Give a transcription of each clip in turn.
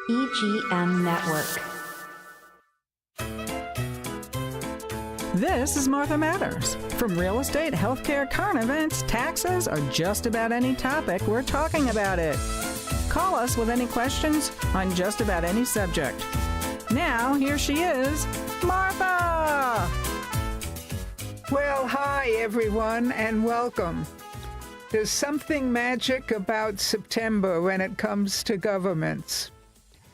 EGM Network. This is Martha Matters. From real estate, healthcare, current events, taxes, or just about any topic, we're talking about it. Call us with any questions on just about any subject. Now, here she is, Martha! Well, hi, everyone, and welcome. There's something magic about September when it comes to governments,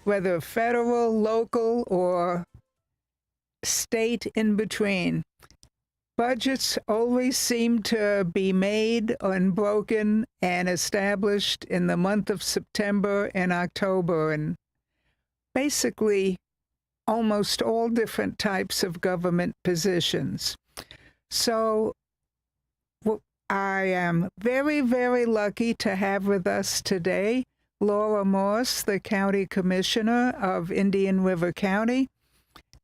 whether federal, local, or state in between. Budgets always seem to be made and broken and established in the month of September and October, and basically almost all different types of government positions. So I am very, very lucky to have with us today Laura Morse, the County Commissioner of Indian River County,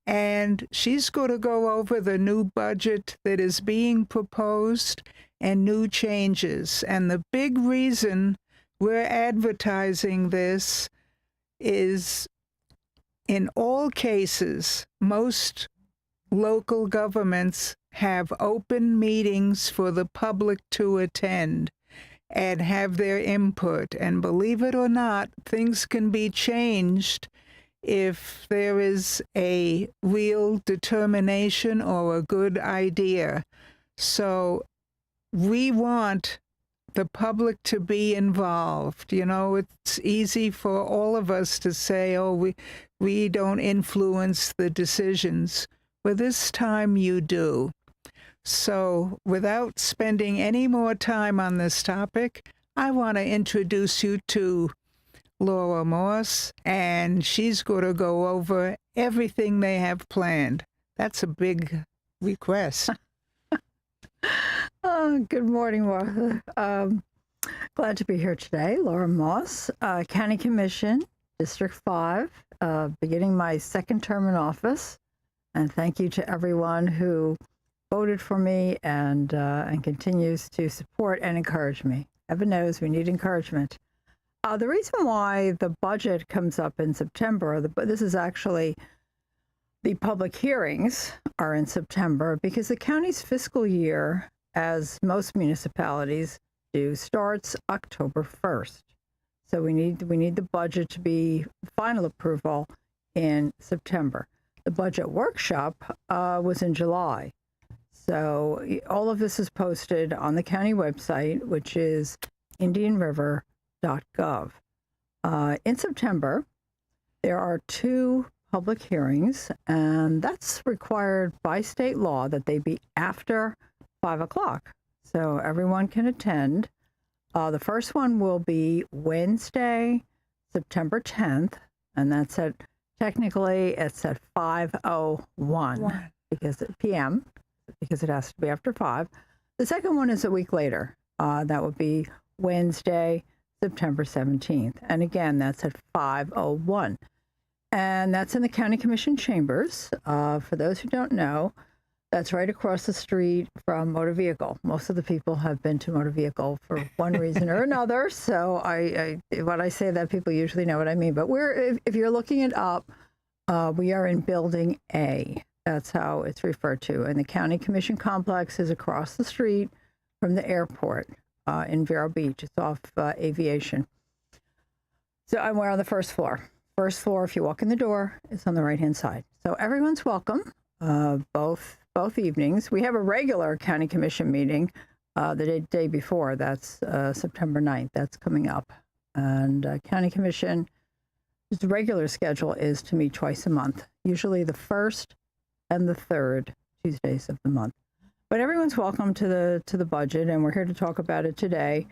and she's going to go over the new budget that is being proposed and new changes. And the big reason we're advertising this is, in all cases, most local governments have open meetings for the public to attend and have their input. And believe it or not, things can be changed if there is a real determination or a good idea. So we want the public to be involved. You know, it's easy for all of us to say, oh, we don't influence the decisions. Well, this time you do. So without spending any more time on this topic, I want to introduce you to Laura Morse, and she's going to go over everything they have planned. That's a big request. Good morning, Martha. Glad to be here today. Laura Morse, County Commission, District 5, beginning my second term in office. And thank you to everyone who voted for me and continues to support and encourage me. Heaven knows we need encouragement. The reason why the budget comes up in September, this is actually the public hearings are in September, because the county's fiscal year, as most municipalities do, starts October 1st. So we need the budget to be final approval in September. The budget workshop was in July. So all of this is posted on the county website, which is indianriver.gov. In September, there are 2 public hearings, and that's required by state law that they be after 5 o'clock, so everyone can attend. The first one will be Wednesday, September 10th, and that's technically it's at 5:01 because p.m. because it has to be after 5. The second one is a week later. That would be Wednesday, September 17th. And again, that's at 5:01. And that's in the County Commission chambers. For those who don't know, that's right across the street from motor vehicle. Most of the people have been to motor vehicle for one reason or another. So when I say that, people usually know what I mean. But if you're looking it up, we are in Building A. That's how it's referred to. And the County Commission complex is across the street from the airport in Vero Beach. It's off Aviation. So we're on the first floor. First floor, if you walk in the door, it's on the right-hand side. So everyone's welcome, both evenings. We have a regular County Commission meeting the day before. That's September 9th. That's coming up. And County Commission, the regular schedule is to meet twice a month, usually the first and the third Tuesdays of the month. But everyone's welcome to the budget, and we're here to talk about it today.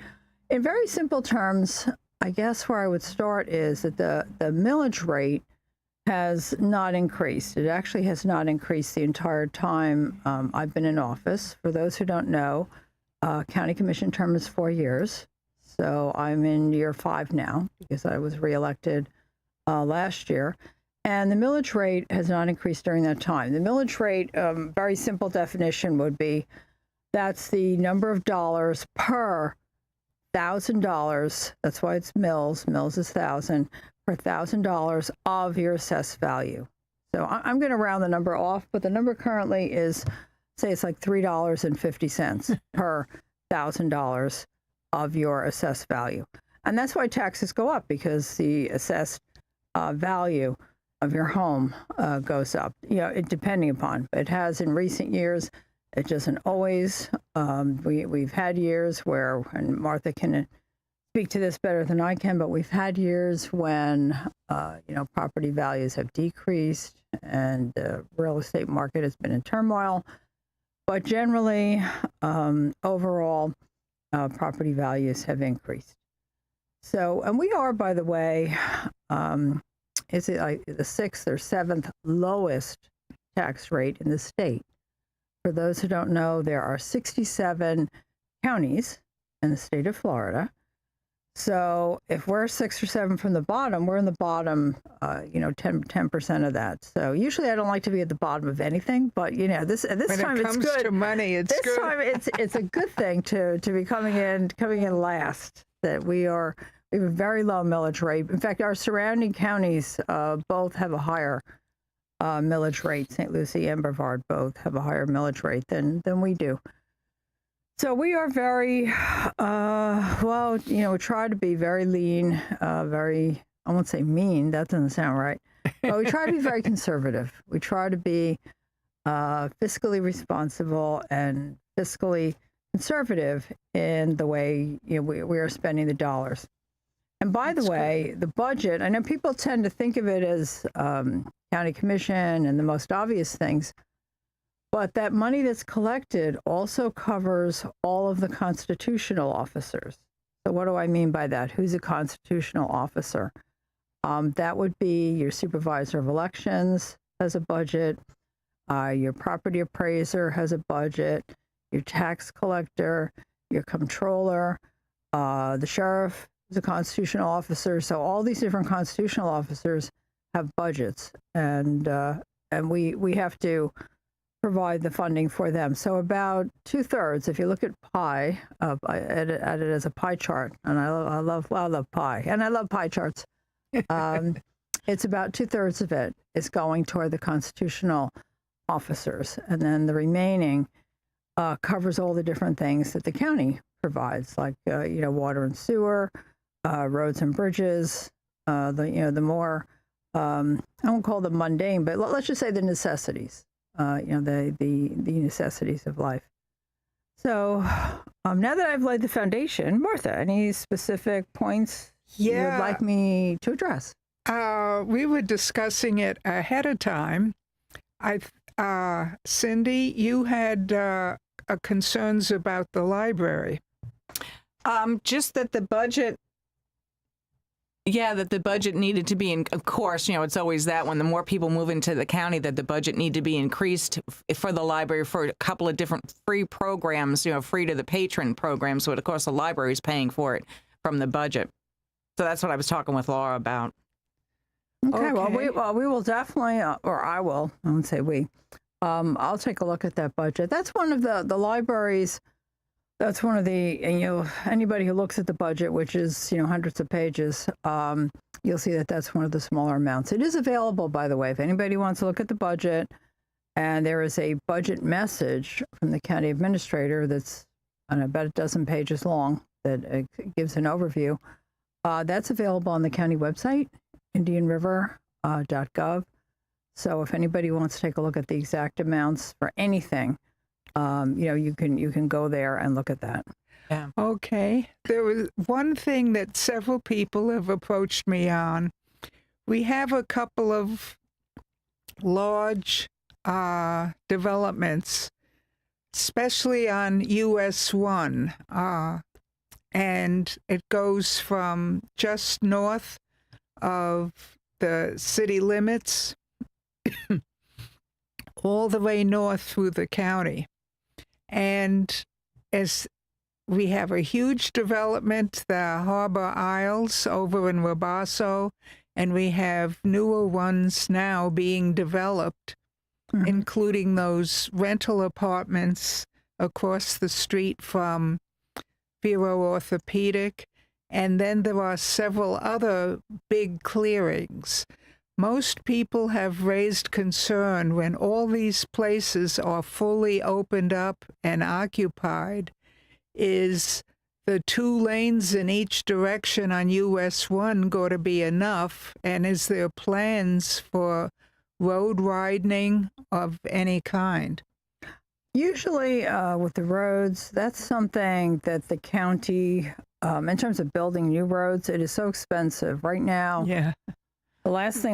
In very simple terms, I guess where I would start is that the millage rate has not increased. It actually has not increased the entire time I've been in office. For those who don't know, County Commission term is 4 years. So I'm in year 5 now because I was reelected last year. And the millage rate has not increased during that time. The millage rate, very simple definition would be, that's the number of dollars per $1,000. That's why it's mills. Mills is 1,000 per $1,000 of your assessed value. So I'm going to round the number off, but the number currently is, say it's like $3.50 per $1,000 of your assessed value. And that's why taxes go up, because the assessed value of your home goes up, depending upon. It has in recent years. It doesn't always. We've had years where, and Martha can speak to this better than I can, but we've had years when, property values have decreased and the real estate market has been in turmoil. But generally, overall, property values have increased. So, and we are, by the way, is it like the 6th or 7th lowest tax rate in the state? For those who don't know, there are 67 counties in the state of Florida. So if we're 6 or 7 from the bottom, we're in the bottom, 10% of that. So usually I don't like to be at the bottom of anything, but this time it's good. When it comes to money, it's good. This time it's a good thing to be coming in last. That we have a very low millage rate. In fact, our surrounding counties both have a higher millage rate. St. Lucie and Brevard both have a higher millage rate than we do. So we are very, we try to be very lean, I won't say mean, that doesn't sound right, but we try to be very conservative. We try to be fiscally responsible and fiscally conservative in the way we are spending the dollars. And by the way, the budget, I know people tend to think of it as county commission and the most obvious things, but that money that's collected also covers all of the constitutional officers. So what do I mean by that? Who's a constitutional officer? That would be your supervisor of elections has a budget, your property appraiser has a budget, your tax collector, your comptroller, the sheriff is a constitutional officer. So all these different constitutional officers have budgets, and we have to provide the funding for them. So about 2/3, if you look at pie, I add it as a pie chart, and I love pie, and I love pie charts. It's about 2/3 of it is going toward the constitutional officers, and then the remaining covers all the different things that the county provides, like water and sewer, roads and bridges, the more I won't call them mundane, but let's just say the necessities. The necessities of life. So now that I've laid the foundation, Martha, any specific points you would like me to address? We were discussing it ahead of time. Cindy, you had concerns about the library. Just that the budget. Yeah, that the budget needed to be, of course, it's always that when the more people move into the county, that the budget need to be increased for the library for a couple of different free programs, free to the patron programs. So, of course, the library is paying for it from the budget. So that's what I was talking with Laura about. Okay. Well, we will definitely, or I won't say we, I'll take a look at that budget. That's one of the libraries. That's one of the, anybody who looks at the budget, which is, hundreds of pages, you'll see that that's one of the smaller amounts. It is available, by the way, if anybody wants to look at the budget, and there is a budget message from the county administrator that's about a dozen pages long that gives an overview. That's available on the county website, indianriver.gov. So if anybody wants to take a look at the exact amounts for anything, you can go there and look at that. Yeah. Okay. There was one thing that several people have approached me on. We have a couple of large developments, especially on US 1, and it goes from just north of the city limits all the way north through the county. And as we have a huge development, the Harbor Isles over in Wabasso, and we have newer ones now being developed, including those rental apartments across the street from Vero Orthopedic and then there are several other big clearings. Most people have raised concern when all these places are fully opened up and occupied, is the 2 lanes in each direction on US 1 going to be enough? And is there plans for road widening of any kind? Usually with the roads, that's something that the county, in terms of building new roads, it is so expensive right now. Yeah. The last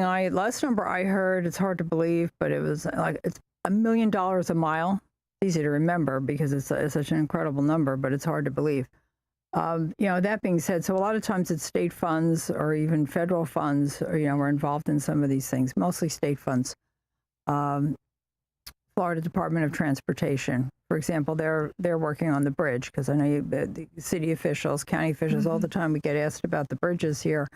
number I heard, it's hard to believe, but it was like it's $1 million a mile. Easy to remember because it's such an incredible number, but it's hard to believe. That being said, so a lot of times it's state funds or even federal funds, or, we're involved in some of these things, mostly state funds. Florida Department of Transportation, for example, they're working on the bridge because I know the city officials, county officials, all the time we get asked about the bridges here,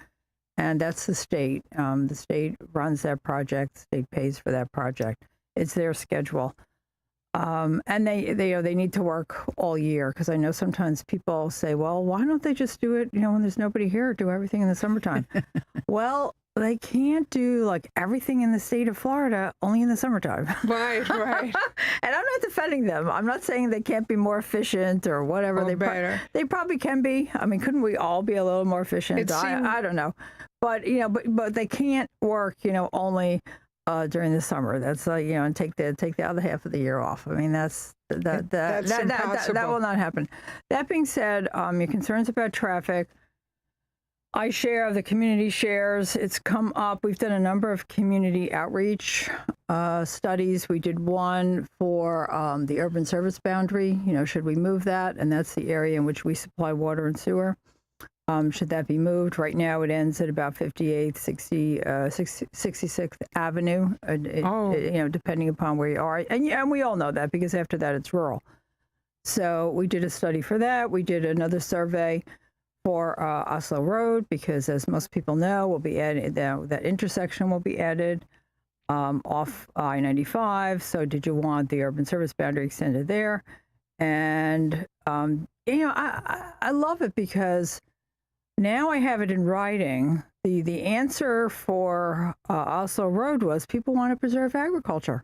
and that's the state. The state runs that project. The state pays for that project. It's their schedule. And they need to work all year because I know sometimes people say, well, why don't they just do it, when there's nobody here, do everything in the summertime? Well, they can't do like everything in the state of Florida only in the summertime. Right. And I'm not defending them. I'm not saying they can't be more efficient or whatever. Or better. They probably can be. I mean, couldn't we all be a little more efficient? I don't know. But, but they can't work, only during the summer. That's and take the other half of the year off. I mean, that's impossible. That will not happen. That being said, your concerns about traffic, I share, the community shares. It's come up. We've done a number of community outreach studies. We did one for the urban service boundary. Should we move that? And that's the area in which we supply water and sewer. Should that be moved? Right now it ends at about 58th, 66th Avenue, depending upon where you are. And we all know that because after that it's rural. So we did a study for that. We did another survey for Oslo Road because, as most people know, will be added, that intersection will be added off I-95. So did you want the urban service boundary extended there? And, I love it because now I have it in writing. The answer for Oslo Road was people want to preserve agriculture.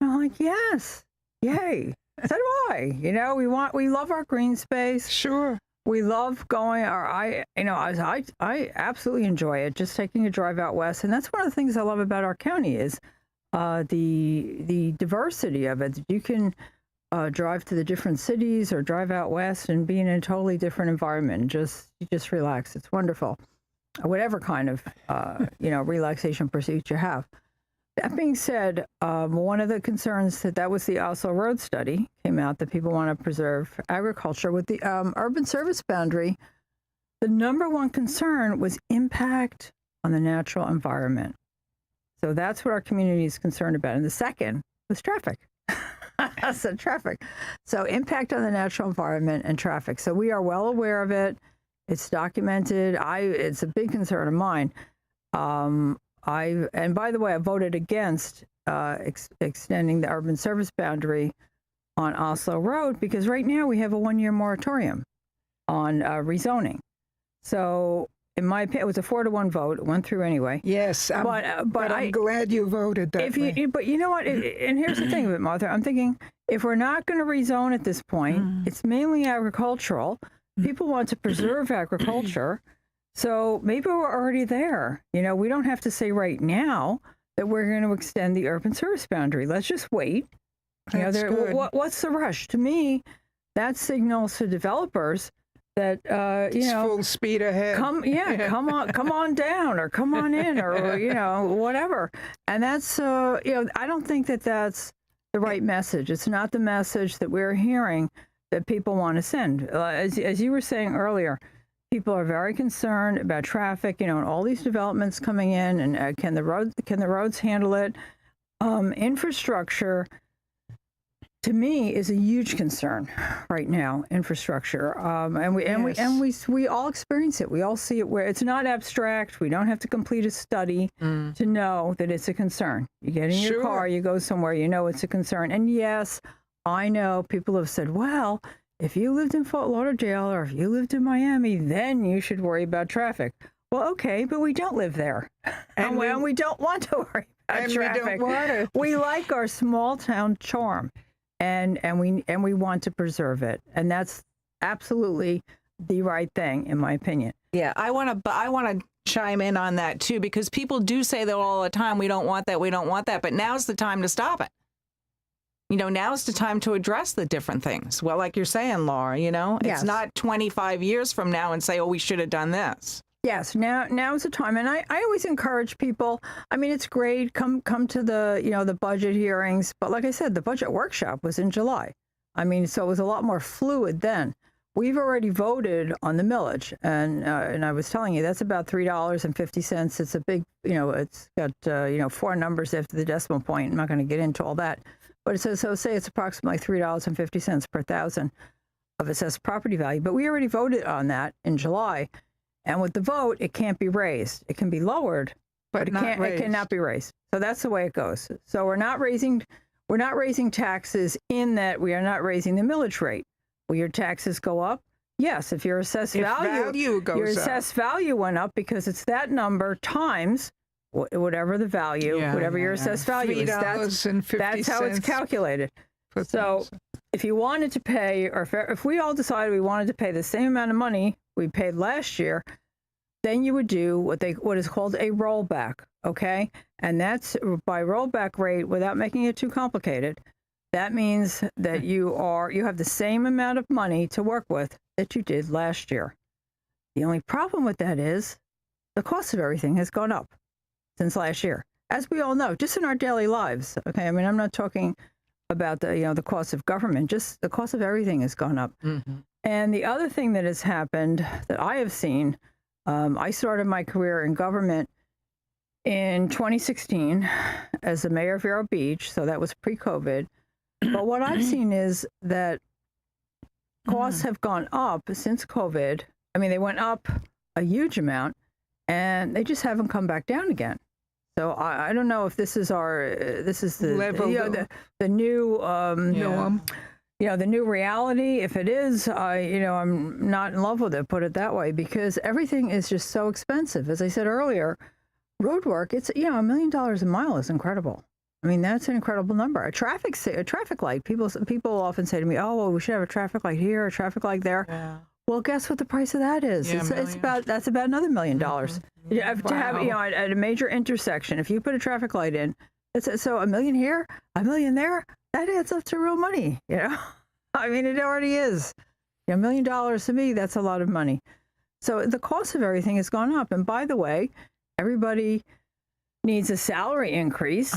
And I'm like, yes, yay. So do I. We love our green space. Sure. We love going, I absolutely enjoy it, just taking a drive out west. And that's one of the things I love about our county is the diversity of it. You can drive to the different cities or drive out west and be in a totally different environment. You just relax. It's wonderful. Whatever kind of, relaxation pursuits you have. That being said, one of the concerns that was the Oslo Road study came out that people want to preserve agriculture. With the urban service boundary, the number one concern was impact on the natural environment. So that's what our community is concerned about. And the second was traffic. I said traffic. So impact on the natural environment and traffic. So we are well aware of it. It's documented. It's a big concern of mine. And by the way, I voted against extending the urban service boundary on Oslo Road because right now we have a 1-year moratorium on rezoning. So in my opinion, it was a 4-1 vote. It went through anyway. Yes, but I'm glad you voted that way. But you know what? And here's the thing of it, Martha. I'm thinking if we're not going to rezone at this point, it's mainly agricultural. People want to preserve agriculture. So maybe we're already there. We don't have to say right now that we're going to extend the urban service boundary. Let's just wait. That's good. What's the rush? To me, that signals to developers that it's full speed ahead. Come on down, or come on in, or whatever. And that's I don't think that that's the right message. It's not the message that we're hearing that people want to send. As you were saying earlier, people are very concerned about traffic, and all these developments coming in, and can the roads handle it? Infrastructure, to me, is a huge concern right now. Infrastructure, and we all experience it. We all see it where it's not abstract. We don't have to complete a study to know that it's a concern. You get in your car, you go somewhere, it's a concern. And yes, I know people have said, well, if you lived in Fort Lauderdale or if you lived in Miami, then you should worry about traffic. Well, okay, but we don't live there. And we don't want to worry about traffic. We don't want to. We like our small town charm, and we want to preserve it. And that's absolutely the right thing, in my opinion. Yeah, I want to chime in on that too, because people do say that all the time, we don't want that, but now's the time to stop it. Now's the time to address the different things. Well, like you're saying, Laura, Yes. It's not 25 years from now and say, oh, we should have done this. Yes, now is the time, and I always encourage people. I mean, it's great. Come to the the budget hearings, but like I said, the budget workshop was in July. I mean, so it was a lot more fluid then. We've already voted on the millage, and I was telling you that's about $3.50. It's a big, it's got 4 numbers after the decimal point. I'm not going to get into all that, but it says say it's approximately $3.50 per thousand of assessed property value. But we already voted on that in July. And with the vote, it can't be raised. It can be lowered, but it cannot be raised. So that's the way it goes. So we're not raising taxes in that we are not raising the millage rate. Will your taxes go up? Yes, if your assessed value goes your assessed value went up because it's that number times whatever the value, whatever your assessed value is. That's how it's calculated. So if you wanted to pay, or if we all decided we wanted to pay the same amount of money we paid last year, then you would do what is called a rollback, okay? And that's by rollback rate, without making it too complicated. That means that you have the same amount of money to work with that you did last year. The only problem with that is the cost of everything has gone up since last year, as we all know, just in our daily lives. Okay, I mean, I'm not talking about the cost of government, just the cost of everything has gone up. Mm-hmm. And the other thing that has happened that I have seen, I started my career in government in 2016 as the mayor of Vero Beach, so that was pre-COVID. But what I've seen is that costs have gone up since COVID. I mean, they went up a huge amount, and they just haven't come back down again. So I don't know if this is the level, the new norm. The new reality. If it is, I'm not in love with it, put it that way, because everything is just so expensive. As I said earlier, road work, it's, $1 million a mile is incredible. I mean, that's an incredible number. A traffic light, people often say to me, oh, well, we should have a traffic light here, a traffic light there. Yeah. Well, guess what the price of that is? Yeah, that's about another $1 million. Mm-hmm. You have to have, at a major intersection, if you put a traffic light in, so $1 million here, $1 million there, that adds up to real money, I mean, it already is. $1 million to me, that's a lot of money. So the cost of everything has gone up. And by the way, everybody needs a salary increase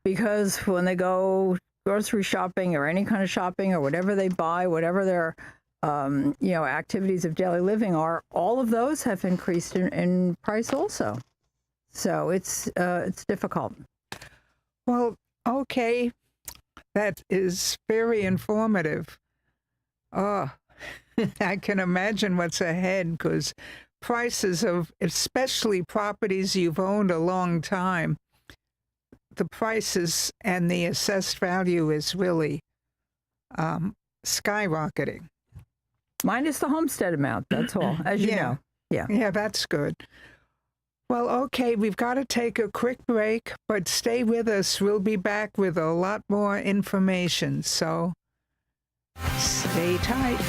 because when they go grocery shopping or any kind of shopping or whatever they buy, whatever their activities of daily living are, all of those have increased in price also. So it's difficult. Well, okay. That is very informative. Oh, I can imagine what's ahead, because prices of, especially properties you've owned a long time, the prices and the assessed value is really skyrocketing. Minus the homestead amount, that's all, as you know. Yeah, that's good. Well, okay, we've got to take a quick break, but stay with us. We'll be back with a lot more information, so stay tight.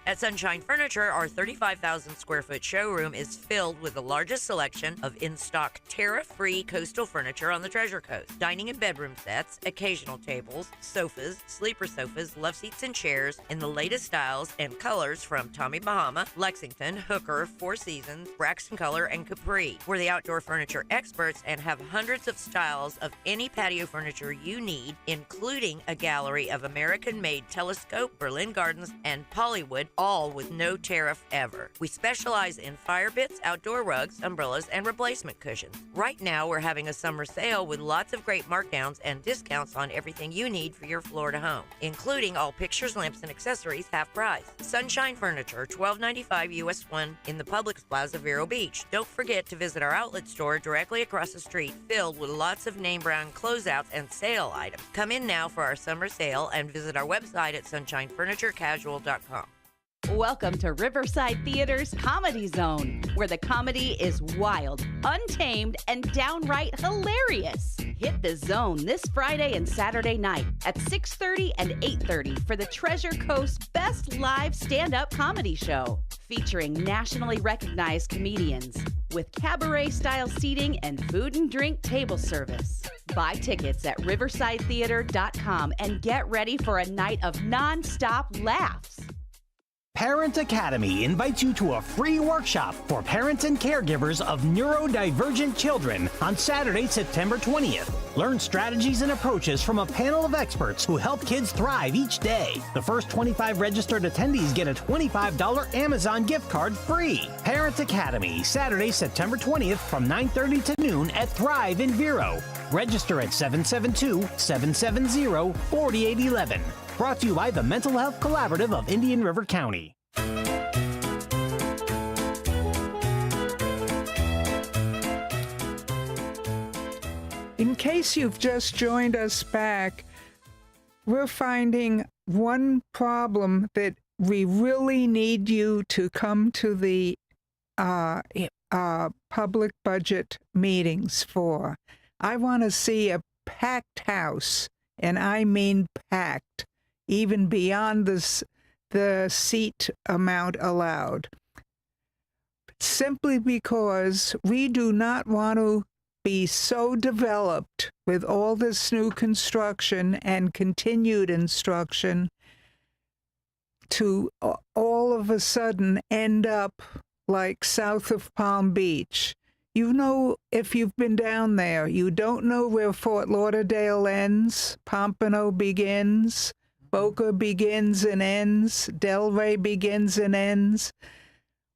At Sunshine Furniture, our 35,000 square foot showroom is filled with the largest selection of in-stock tariff-free coastal furniture on the Treasure Coast. Dining and bedroom sets, occasional tables, sofas, sleeper sofas, love seats, and chairs in the latest styles and colors from Tommy Bahama, Lexington, Hooker, Four Seasons, Braxton Color, and Capri. We're the outdoor furniture experts and have hundreds of styles of any patio furniture you need, including a gallery of American-made Telescope, Berlin Gardens, and Pollywood all with no tariff ever. We specialize in fire pits, outdoor rugs, umbrellas, and replacement cushions. Right now, we're having a summer sale with lots of great markdowns and discounts on everything you need for your Florida home, including all pictures, lamps, and accessories half price. Sunshine Furniture, $12.95 US 1 in the Publix Plaza, Vero Beach. Don't forget to visit our outlet store directly across the street, filled with lots of name brand closeouts and sale items. Come in now for our summer sale and visit our website at sunshinefurniturecasual.com. Welcome to Riverside Theater's Comedy Zone, where the comedy is wild, untamed, and downright hilarious. Hit the zone this Friday and Saturday night at 6:30 and 8:30 for the Treasure Coast's best live stand-up comedy show, featuring nationally recognized comedians with cabaret-style seating and food and drink table service. Buy tickets at riversidetheater.com and get ready for a night of non-stop laughs. Parent Academy invites you to a free workshop for parents and caregivers of neurodivergent children on Saturday, September 20th. Learn strategies and approaches from a panel of experts who help kids thrive each day. The first 25 registered attendees get a $25 Amazon gift card free. Parent Academy, Saturday, September 20th from 9:30 to noon at Thrive in Vero. Register at 772-770-4811. Brought to you by the Mental Health Collaborative of Indian River County. In case you've just joined us back, we're finding one problem that we really need you to come to the public budget meetings for. I want to see a packed house, and I mean packed, even beyond the seat amount allowed. Simply because we do not want to be so developed with all this new construction and continued instruction to all of a sudden end up like south of Palm Beach. You know, if you've been down there, you don't know where Fort Lauderdale ends, Pompano begins, Boca begins and ends, Delray begins and ends,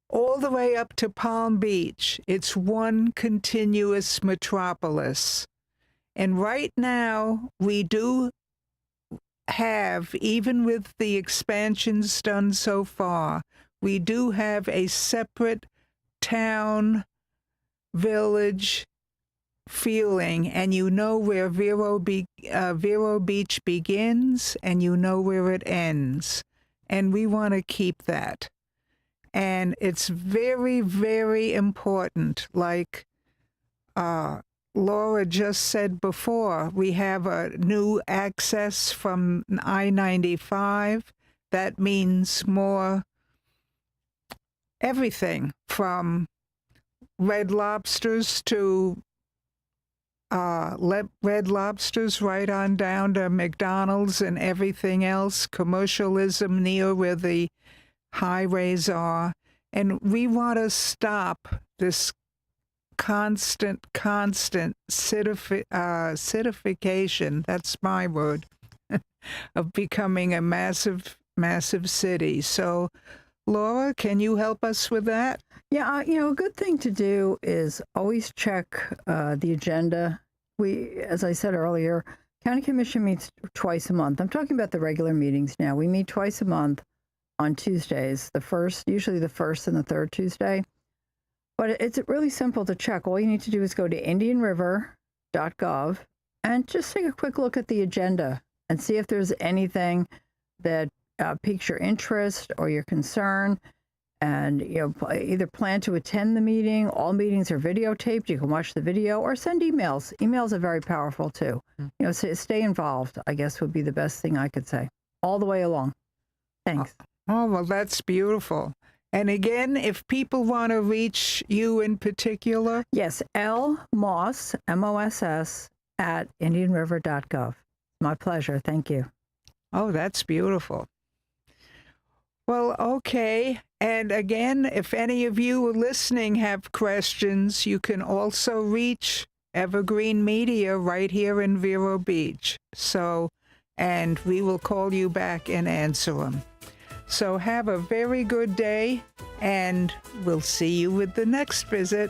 all the way up to Palm Beach. It's one continuous metropolis. And right now, we do have, even with the expansions done so far, we do have a separate town, village feeling, and you know where Vero Beach begins and you know where it ends, and we want to keep that. And it's very, very important. Like Laura just said before, we have a new access from I-95. That means more everything from Red Lobsters to Red Lobsters right on down to McDonald's and everything else, commercialism near where the highways are. And we want to stop this constant citification, that's my word, of becoming a massive city. So, Laura, can you help us with that? Yeah, a good thing to do is always check the agenda. As I said earlier, County Commission meets twice a month. I'm talking about the regular meetings now. We meet twice a month on Tuesdays, usually the first and the third Tuesday. But it's really simple to check. All you need to do is go to indianriver.gov and just take a quick look at the agenda and see if there's anything that piques your interest or your concern. And either plan to attend the meeting. All meetings are videotaped. You can watch the video or send emails. Emails are very powerful too. Stay involved, I guess, would be the best thing I could say all the way along. Thanks. Oh, well, that's beautiful. And again, if people want to reach you in particular? Yes, L. Moss, M-O-S-S, at indianriver.gov. My pleasure. Thank you. Oh, that's beautiful. Well, okay. And again, if any of you listening have questions, you can also reach Evergreen Media right here in Vero Beach. And we will call you back and answer them. So have a very good day, and we'll see you with the next visit.